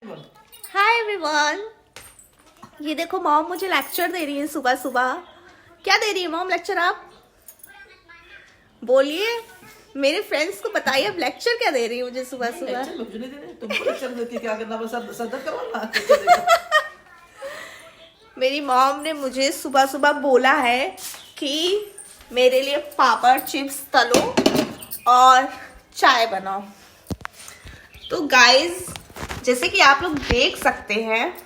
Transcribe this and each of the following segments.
Hi everyone, ये देखो mom मुझे लेक्चर दे रही है सुबह सुबह। क्या दे रही है मॉम लेक्चर? आप बोलिए, मेरे फ्रेंड्स को बताइए अब लेक्चर क्या दे रही है मुझे सुबह सुबह। लेक्चर मुझे नहीं देने, तुमको लेक्चर देके क्या करना? बस सर दर्द करवाना लेक्चर देके। मेरी मॉम ने मुझे सुबह सुबह बोला है कि मेरे लिए पापड़ चिप्स तलो और चाय बनाओ। तो गाइस, जैसे कि आप लोग देख सकते हैं,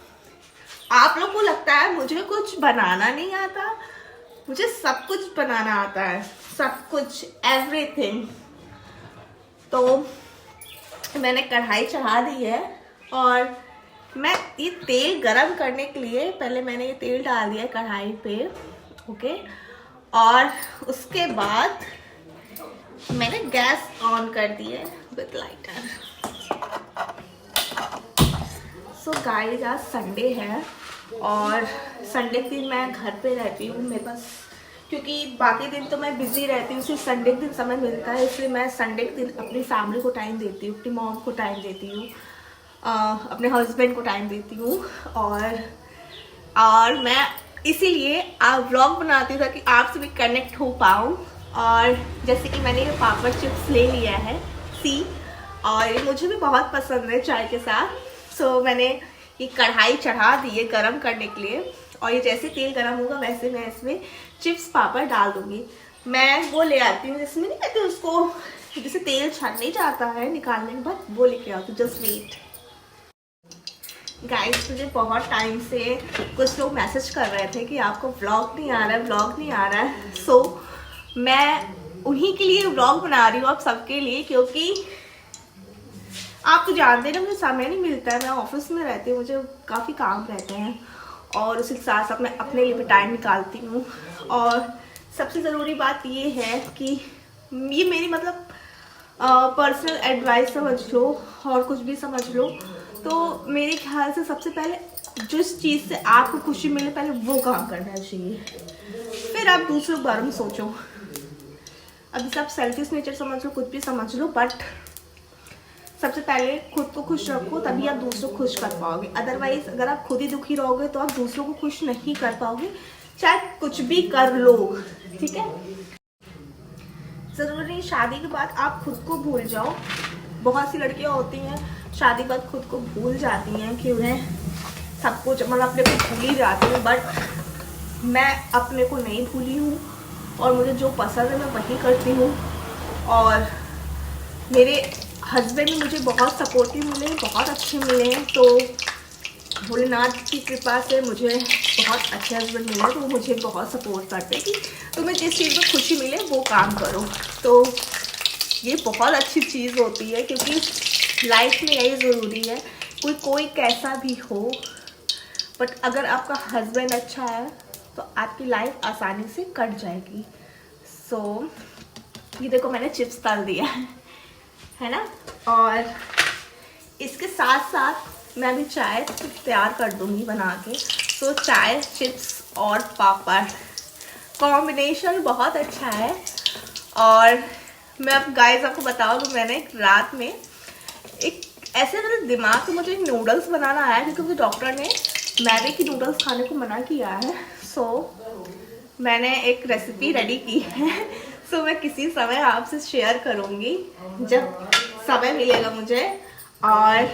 आप लोग को लगता है मुझे कुछ बनाना नहीं आता। मुझे सब कुछ बनाना आता है, सब कुछ, एवरीथिंग। तो मैंने कढ़ाई चढ़ा दी है और मैं ये तेल गरम करने के लिए पहले मैंने ये तेल डाल दिया है कढ़ाई पे, ओके। और उसके बाद मैंने गैस ऑन कर दी है विद लाइटर। सो गाइस, आज संडे है और संडे के दिन मैं घर पे रहती हूँ। मेरे पास, क्योंकि बाकी दिन तो मैं बिजी रहती हूँ, सिर्फ संडे के दिन समय मिलता है, इसलिए मैं संडे के दिन अपनी फैमिली को टाइम देती हूँ, अपनी मॉम को टाइम देती हूँ, अपने हस्बैंड को टाइम देती हूँ। और मैं इसीलिए व्लॉग बनाती हूँ ताकि आपसे भी कनेक्ट हो पाऊँ। और जैसे कि मैंने ये पापड़ चिप्स ले लिया है और ये मुझे भी बहुत पसंद है चाय के साथ। सो मैंने ये कढ़ाई चढ़ा दी है गरम करने के लिए और ये जैसे तेल गरम होगा वैसे मैं इसमें चिप्स पापड़ डाल दूंगी। मैं वो ले आती हूँ जिसमें नहीं कहते उसको, जैसे तेल छन नहीं जाता है निकालने के बाद, वो लेके आती हूँ। जस्ट वेट गाइस, मुझे बहुत टाइम से कुछ लोग मैसेज कर रहे थे कि आपको व्लॉग नहीं आ रहा है, व्लॉग नहीं आ रहा है। सो मैं उन्हीं के लिए व्लॉग बना रही हूँ, आप सबके लिए, क्योंकि आप तो जानते हैं ना मुझे समय नहीं मिलता है। मैं ऑफिस में रहती हूँ, मुझे काफ़ी काम रहते हैं और उसी के साथ साथ मैं अपने लिए भी टाइम निकालती हूँ। और सबसे ज़रूरी बात ये है कि ये मेरी मतलब पर्सनल एडवाइस समझ लो और कुछ भी समझ लो, तो मेरे ख्याल से सबसे पहले जिस चीज़ से आपको खुशी मिले पहले वो काम करना चाहिए, फिर आप दूसरों के बारे में सोचो। अभी सब सेल्फिश नेचर समझ लो, कुछ भी समझ लो, बट सबसे पहले खुद को खुश रखो, तभी आप दूसरों को खुश कर पाओगे। अदरवाइज अगर आप खुद ही दुखी रहोगे तो आप दूसरों को खुश नहीं कर पाओगे, चाहे कुछ भी कर लो, ठीक है। जरूरी नहीं शादी के बाद आप खुद को भूल जाओ। बहुत सी लड़कियां होती हैं शादी के बाद खुद को भूल जाती हैं कि उन्हें सब कुछ मतलब अपने को भूल ही जाती हैं, बट मैं अपने को नहीं भूली हूँ और मुझे जो पसंद है मैं वही करती हूँ। और मेरे हस्बैंड मुझे बहुत सपोर्टिव मिले, बहुत अच्छे मिले, तो भोलेनाथ की कृपा से मुझे बहुत अच्छे हस्बैंड मिले, तो वो मुझे बहुत सपोर्ट करते कि तुम्हें जिस चीज़ में खुशी मिले वो काम करो। तो ये बहुत अच्छी चीज़ होती है, क्योंकि लाइफ में यही ज़रूरी है, कोई कैसा भी हो, बट अगर आपका हस्बैंड अच्छा है तो आपकी लाइफ आसानी से कट जाएगी। सो ये देखो मैंने चिप्स तल दिया है ना, और इसके साथ साथ मैं भी चाय तैयार कर दूंगी बना के। तो चाय, चिप्स और पापड़ कॉम्बिनेशन बहुत अच्छा है। और मैं अब गाइस आपको बताऊँ तो मैंने एक रात में एक ऐसे मेरे दिमाग में मुझे नूडल्स बनाना आया, क्योंकि डॉक्टर ने मैदे की नूडल्स खाने को मना किया है। सो मैंने एक रेसिपी रेडी की है। सो मैं किसी समय आपसे शेयर करूंगी जब समय मिलेगा मुझे। और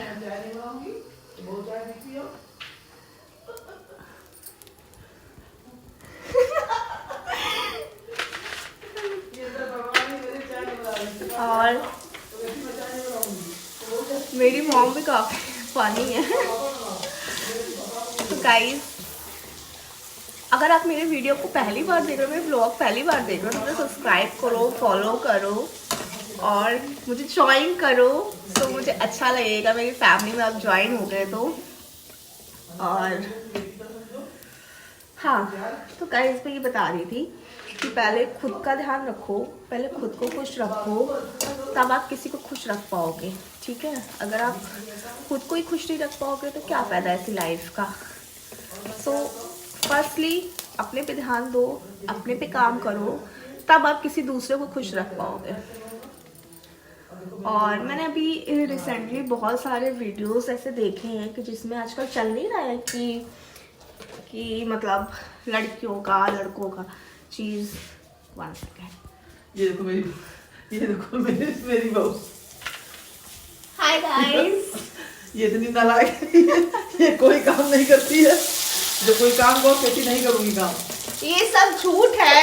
और मेरी मॉम भी काफ़ी फनी है। तो गाइस, अगर आप मेरे वीडियो को पहली बार देख रहे हो, मेरे ब्लॉग पहली बार देख रहे हो, तो मुझे सब्सक्राइब करो, फॉलो करो और मुझे ज्वाइन करो, तो मुझे अच्छा लगेगा। मेरी फैमिली में आप ज्वाइन हो गए तो। और हाँ, तो गाइस मैं ये बता रही थी कि पहले खुद का ध्यान रखो, पहले खुद को खुश रखो, तब आप किसी को खुश रख पाओगे, ठीक है। अगर आप खुद को ही खुश नहीं रख पाओगे तो क्या फायदा है ऐसी लाइफ का। सो फर्स्टली अपने पे ध्यान दो, अपने पे काम करो, तब आप किसी दूसरे को खुश रख पाओगे। और मैंने अभी रिसेंटली बहुत सारे वीडियोस ऐसे देखे हैं कि जिसमें आजकल चल नहीं रहा है कि मतलब लड़कियों का लड़कों का चीज़। 1 सेकेंड, ये देखो मेरी बहू। Hi guys. ये इतनी नालायक है, ये कोई काम नहीं करती है। जो कोई काम को कहती नहीं करूंगी काम। ये सब झूठ है,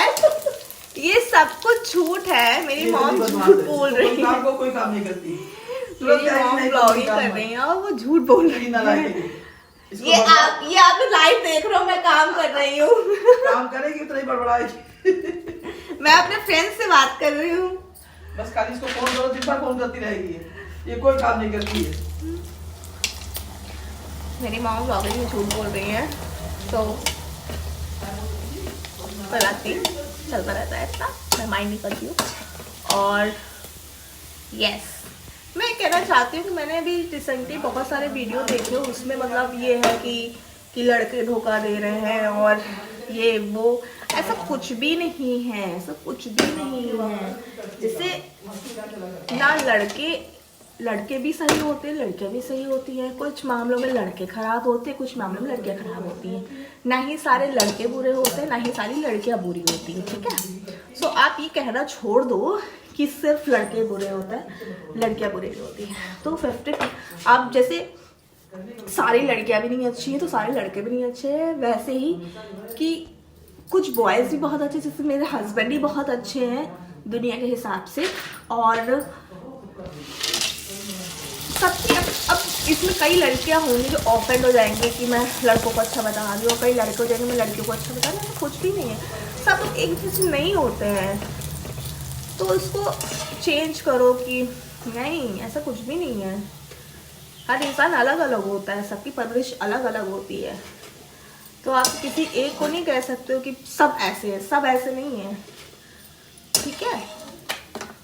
ये सब कुछ झूठ है। मेरी मॉम झूठ बोल रही है। काम को कोई काम नहीं करती। मेरी मॉम ब्लॉगिंग कर रही है और वो झूठ बोल रही है। ये आप लाइव देख रहे हो, मैं काम कर रही हूँ। काम करेगी उतना ही बड़बड़ाएगी। मैं अपने फ्रेंड से बात कर रही हूँ। बस खाली इसको फोन करो, दिन भर फोन करती रहेगी। ये कोई काम नहीं करती है। मेरी मॉम ब्लॉगिंग में झूठ बोल रही है, तो चलता रहता है इतना, मैं माइंड नहीं करती हूँ। और यस, मैं कहना चाहती हूँ कि मैंने अभी रिसेंटली बहुत सारे वीडियो देखे, उसमें मतलब ये है कि लड़के धोखा दे रहे हैं और ये वो, ऐसा कुछ भी नहीं है, ऐसा कुछ भी नहीं है। जैसे ना लड़के भी सही होते हैं, लड़कियां भी सही होती हैं। कुछ मामलों में लड़के खराब होते हैं, कुछ मामलों में लड़कियां खराब होती हैं। ना ही सारे लड़के बुरे होते हैं, ना ही सारी लड़कियां बुरी होती हैं, ठीक है। सो आप ये कहना छोड़ दो कि सिर्फ लड़के बुरे होते हैं, लड़कियां बुरी नहीं होती हैं। तो 50 आप जैसे सारी लड़कियां भी नहीं अच्छी हैं तो सारे लड़के भी नहीं अच्छे हैं, वैसे ही कि कुछ बॉयज़ भी बहुत अच्छे, जैसे मेरे हस्बैंड ही बहुत अच्छे हैं दुनिया के हिसाब से। और सबकी अब इसमें कई लड़कियां होंगी जो ऑफेंड हो जाएंगी कि मैं लड़कों को अच्छा बता रही हूँ, कई लड़के हो जाएंगे मैं लड़कियों को अच्छा बता रही हूँ। कुछ भी नहीं है, सब लोग एक जैसे नहीं होते हैं। तो इसको चेंज करो कि नहीं, ऐसा कुछ भी नहीं है। हर इंसान अलग अलग होता है, सबकी परवरिश अलग अलग होती है। तो आप किसी एक को नहीं कह सकते हो कि सब ऐसे है, सब ऐसे नहीं है, ठीक है।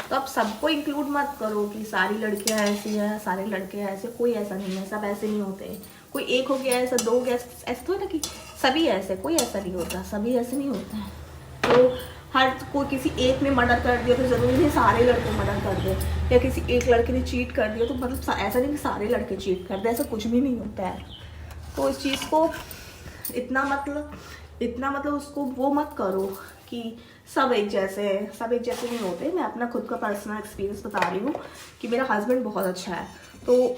तो आप सबको इंक्लूड मत करो कि सारी लड़कियां ऐसी हैं, सारे लड़के ऐसे, कोई ऐसा नहीं है, सब ऐसे नहीं होते। कोई एक हो गया ऐसा, 2 हो गया ऐसा, तो ना कि सभी ऐसे, कोई ऐसा नहीं होता, सभी ऐसे नहीं होते हैं। तो हर कोई किसी एक ने मर्डर कर दिया तो ज़रूरी नहीं सारे लड़के मर्डर कर दे, या किसी एक लड़के ने चीट कर दिया तो मतलब ऐसा नहीं कि सारे लड़के चीट कर दे, ऐसा कुछ भी नहीं होता है। तो इस चीज़ को इतना मतलब उसको वो मत करो कि सब एक जैसे हैं, सब एक जैसे नहीं होते। मैं अपना खुद का पर्सनल एक्सपीरियंस बता रही हूँ कि मेरा हस्बैंड बहुत अच्छा है, तो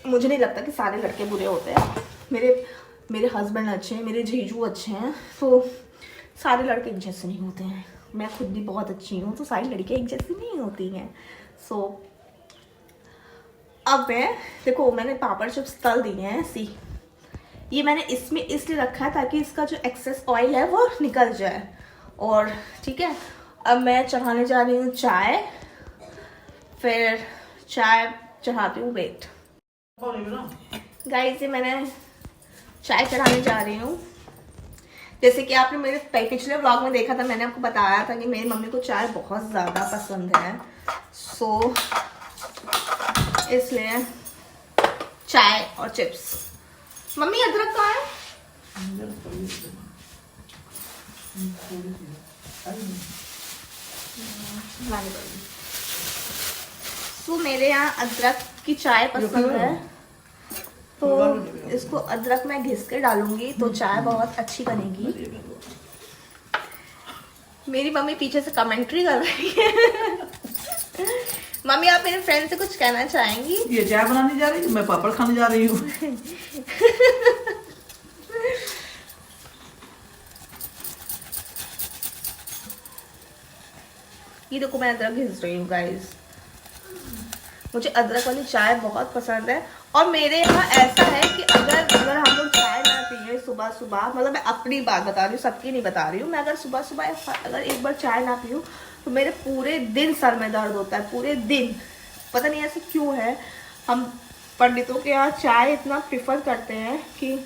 मुझे नहीं लगता कि सारे लड़के बुरे होते हैं। मेरे हस्बैंड अच्छे हैं, मेरे जीजू अच्छे हैं, तो सारे लड़के एक जैसे नहीं होते हैं। मैं खुद भी बहुत अच्छी हूँ, तो सारी लड़कियाँ एक जैसी नहीं होती हैं। सो अब देखो मैंने पापड़ चिप्स तल दिए हैं, सी ये मैंने इसमें इसलिए रखा है ताकि इसका जो एक्सेस ऑयल है वो निकल जाए। और ठीक है, अब मैं चढ़ाने जा रही हूँ चाय, फिर चाय चढ़ाती हूँ। वेट गाइस, ये मैंने चाय चढ़ाने जा रही हूँ। जैसे कि आपने मेरे पिछले व्लॉग में देखा था, मैंने आपको बताया था कि मेरी मम्मी को चाय बहुत ज़्यादा पसंद है। सो इसलिए चाय और चिप्स। मम्मी अदरक कहाँ है? तो मेरे यहाँ अदरक की चाय पसंद है, तो इसको अदरक मैं घिस के डालूंगी तो चाय बहुत अच्छी बनेगी। मेरी मम्मी पीछे से कमेंट्री कर रही है। मम्मी आप मेरे फ्रेंड से कुछ कहना चाहेंगी? ये चाय बनाने जा रही है, मैं पापड़ खाने जा रही हूँ। ये देखो मैं अदरक घिस रही हूँ गाइस। मुझे अदरक वाली चाय बहुत पसंद है। और मेरे यहाँ ऐसा है कि अगर हम लोग चाय ना पिए सुबह सुबह, मतलब मैं अपनी बात बता रही हूँ, सबकी नहीं बता रही हूँ, मैं अगर सुबह सुबह अगर एक बार चाय ना पीऊँ तो मेरे पूरे दिन सर में दर्द होता है, पूरे दिन। पता नहीं ऐसे क्यों है। हम पंडितों के यहाँ चाय इतना प्रेफर करते हैं कि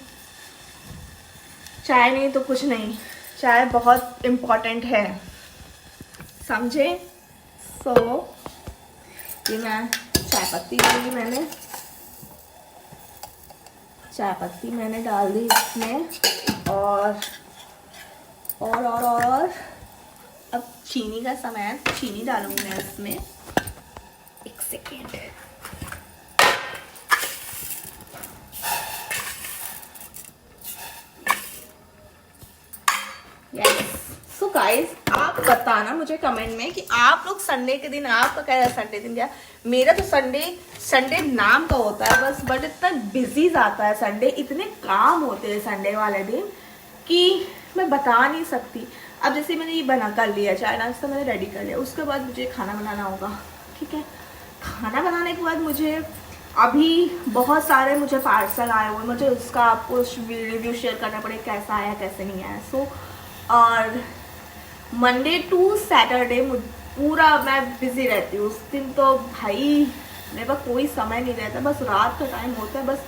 चाय नहीं तो कुछ नहीं, चाय बहुत इम्पोर्टेंट है, समझे। सो ये मैं चाय पत्ती डाली, चाय पत्ती मैंने डाल दी इसमें, और अब चीनी का समय है, चीनी डालूंगी मैं इसमें। एक सेकेंड। सो गाइस, आप बताना मुझे कमेंट में कि आप लोग संडे के दिन, आपका क्या संडे दिन क्या। मेरा तो संडे नाम का होता है बस, बट इतना बिजी जाता है संडे, इतने काम होते हैं संडे वाले दिन कि मैं बता नहीं सकती। अब जैसे मैंने ये बना कर लिया, चाय नाश्ता मैंने रेडी कर लिया, उसके बाद मुझे खाना बनाना होगा, ठीक है। खाना बनाने के बाद मुझे अभी बहुत सारे मुझे पार्सल आए हुए, मुझे उसका आपको रिव्यू शेयर करना पड़ेगा, कैसा आया कैसे नहीं आया। सो और मंडे टू सैटरडे पूरा मैं बिजी रहती हूँ। उस दिन तो भाई मेरे पास कोई समय नहीं रहता, बस रात का टाइम होता है, बस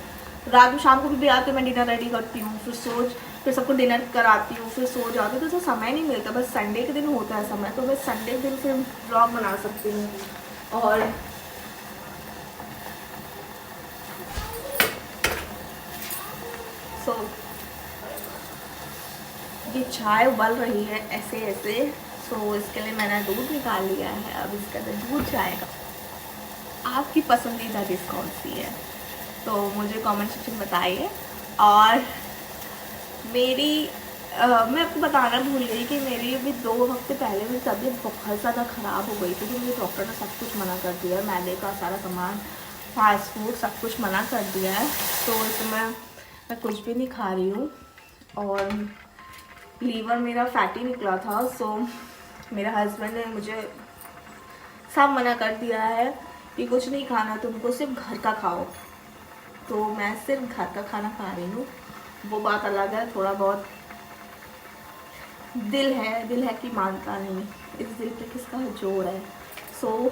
रात में शाम को भी आके मैं डिनर रेडी करती हूँ, फिर सबको डिनर कराती हूँ, फिर सो जाती हूँ, तो ऐसा समय नहीं मिलता। बस संडे के दिन होता है समय, तो मैं संडे के दिन फिर व्लॉग बना सकती हूँ। और ये चाय उबल रही है ऐसे ऐसे, सो इसके लिए मैंने दूध निकाल लिया है। अब इसके अंदर दूध जाएगा। आपकी पसंदीदा डिश कौन सी है तो मुझे कमेंट सेक्शन में बताइए। और मैं आपको बताना भूल गई कि मेरी अभी 2 हफ्ते पहले मेरी तबीयत बहुत ज़्यादा ख़राब हो गई थी, तो मुझे डॉक्टर ने सब कुछ मना कर दिया है, मैदे का सारा सामान, फास्ट फूड सब कुछ मना कर दिया है। तो इसमें मैं कुछ भी नहीं खा रही हूँ। और लीवर मेरा फैटी निकला था, सो मेरे हस्बैंड ने मुझे सब मना कर दिया है कि कुछ नहीं खाना, तुमको सिर्फ घर का खाओ। तो मैं सिर्फ घर का खाना खा रही हूँ। वो बात अलग है, थोड़ा बहुत दिल है कि मानता नहीं, इस दिल पे किसका जोर है। सो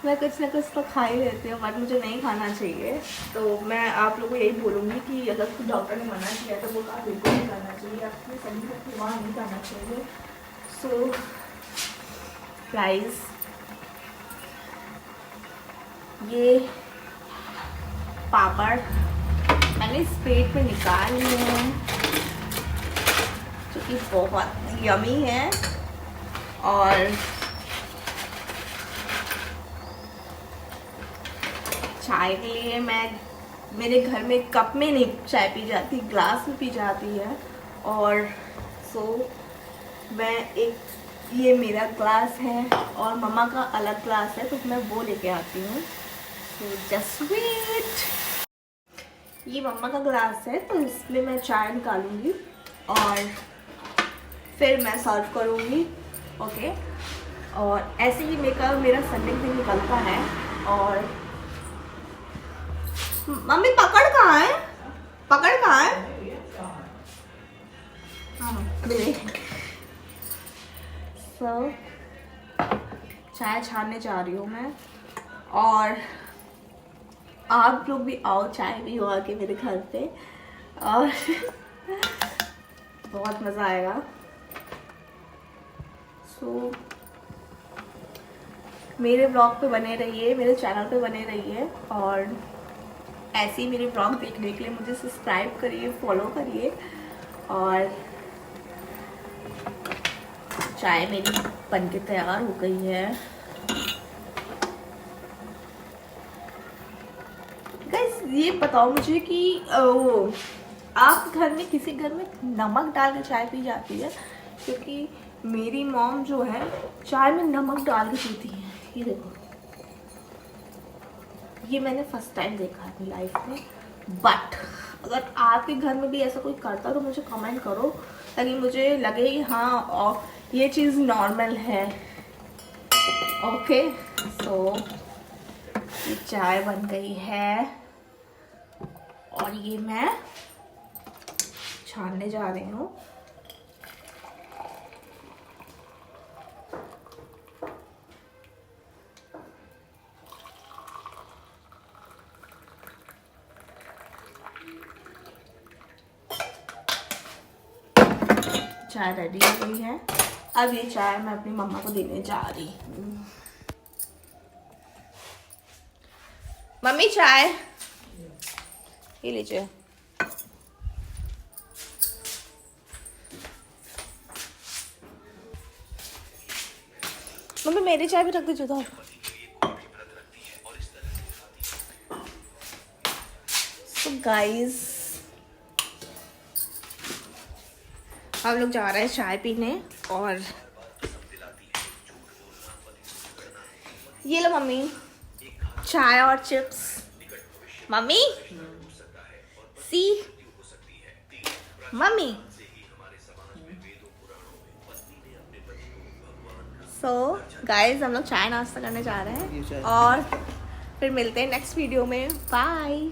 मैं कुछ ना कुछ तो खा ही लेती हूँ, बट मुझे नहीं खाना चाहिए। तो मैं आप लोगों को यही बोलूँगी कि अगर डॉक्टर ने मना किया तो वो काम बिल्कुल नहीं करना चाहिए, अपने शरीर का परवाह नहीं करना चाहिए। सो गाइस, ये पापड़ मैंने इस प्लेट में निकाल लिए हैं, जो कि बहुत यमी है। और चाय के लिए मेरे घर में कप में नहीं चाय पी जाती, ग्लास में पी जाती है। और ये मेरा ग्लास है और मम्मा का अलग ग्लास है, तो मैं वो लेके आती हूँ। तो जस्ट वेट, ये मम्मा का ग्लास है, तो इसमें मैं चाय निकालूंगी और फिर मैं सर्व करूँगी, ओके। और ऐसे ही मेरा संडे दिन निकलता है। और मम्मी पकड़ कहाँ है? सो चाय छानने जा रही हूँ मैं, और आप लोग भी आओ, चाय भी हो आके मेरे घर पे, और बहुत मज़ा आएगा। सो मेरे ब्लॉग पे बने रहिए, मेरे चैनल पे बने रहिए, और ऐसे ही मेरे ब्लॉग देखने के लिए मुझे सब्सक्राइब करिए, फॉलो करिए। और चाय मेरी बनके तैयार हो गई है। गाइस, ये बताओ मुझे कि वो आप घर में, किसी घर में नमक डाल के चाय पी जाती है? क्योंकि मेरी मॉम जो है चाय में नमक डाल के पीती है। ये देखो, ये मैंने फर्स्ट टाइम देखा है अपनी लाइफ में। बट अगर आपके घर में भी ऐसा कोई करता तो मुझे कमेंट करो, ताकि मुझे लगे कि हाँ, और ये चीज़ नॉर्मल है, ओके। सो ये चाय बन गई है और ये मैं छानने जा रही हूँ। चाय रेडी हो गई है। अब ये चाय मैं अपनी मम्मा को देने जा रही हूँ। मम्मी चाय, ये लीजिए। मम्मी मेरी चाय भी रख दीजिए उधर। तो गाइस हम लोग जा रहे हैं चाय पीने, और ये लो मम्मी चाय और चिप्स। मम्मी सी मम्मी। सो गाइस हम लोग चाय नाश्ता करने जा रहे ये चाय। हैं और फिर मिलते हैं नेक्स्ट वीडियो में। बाय।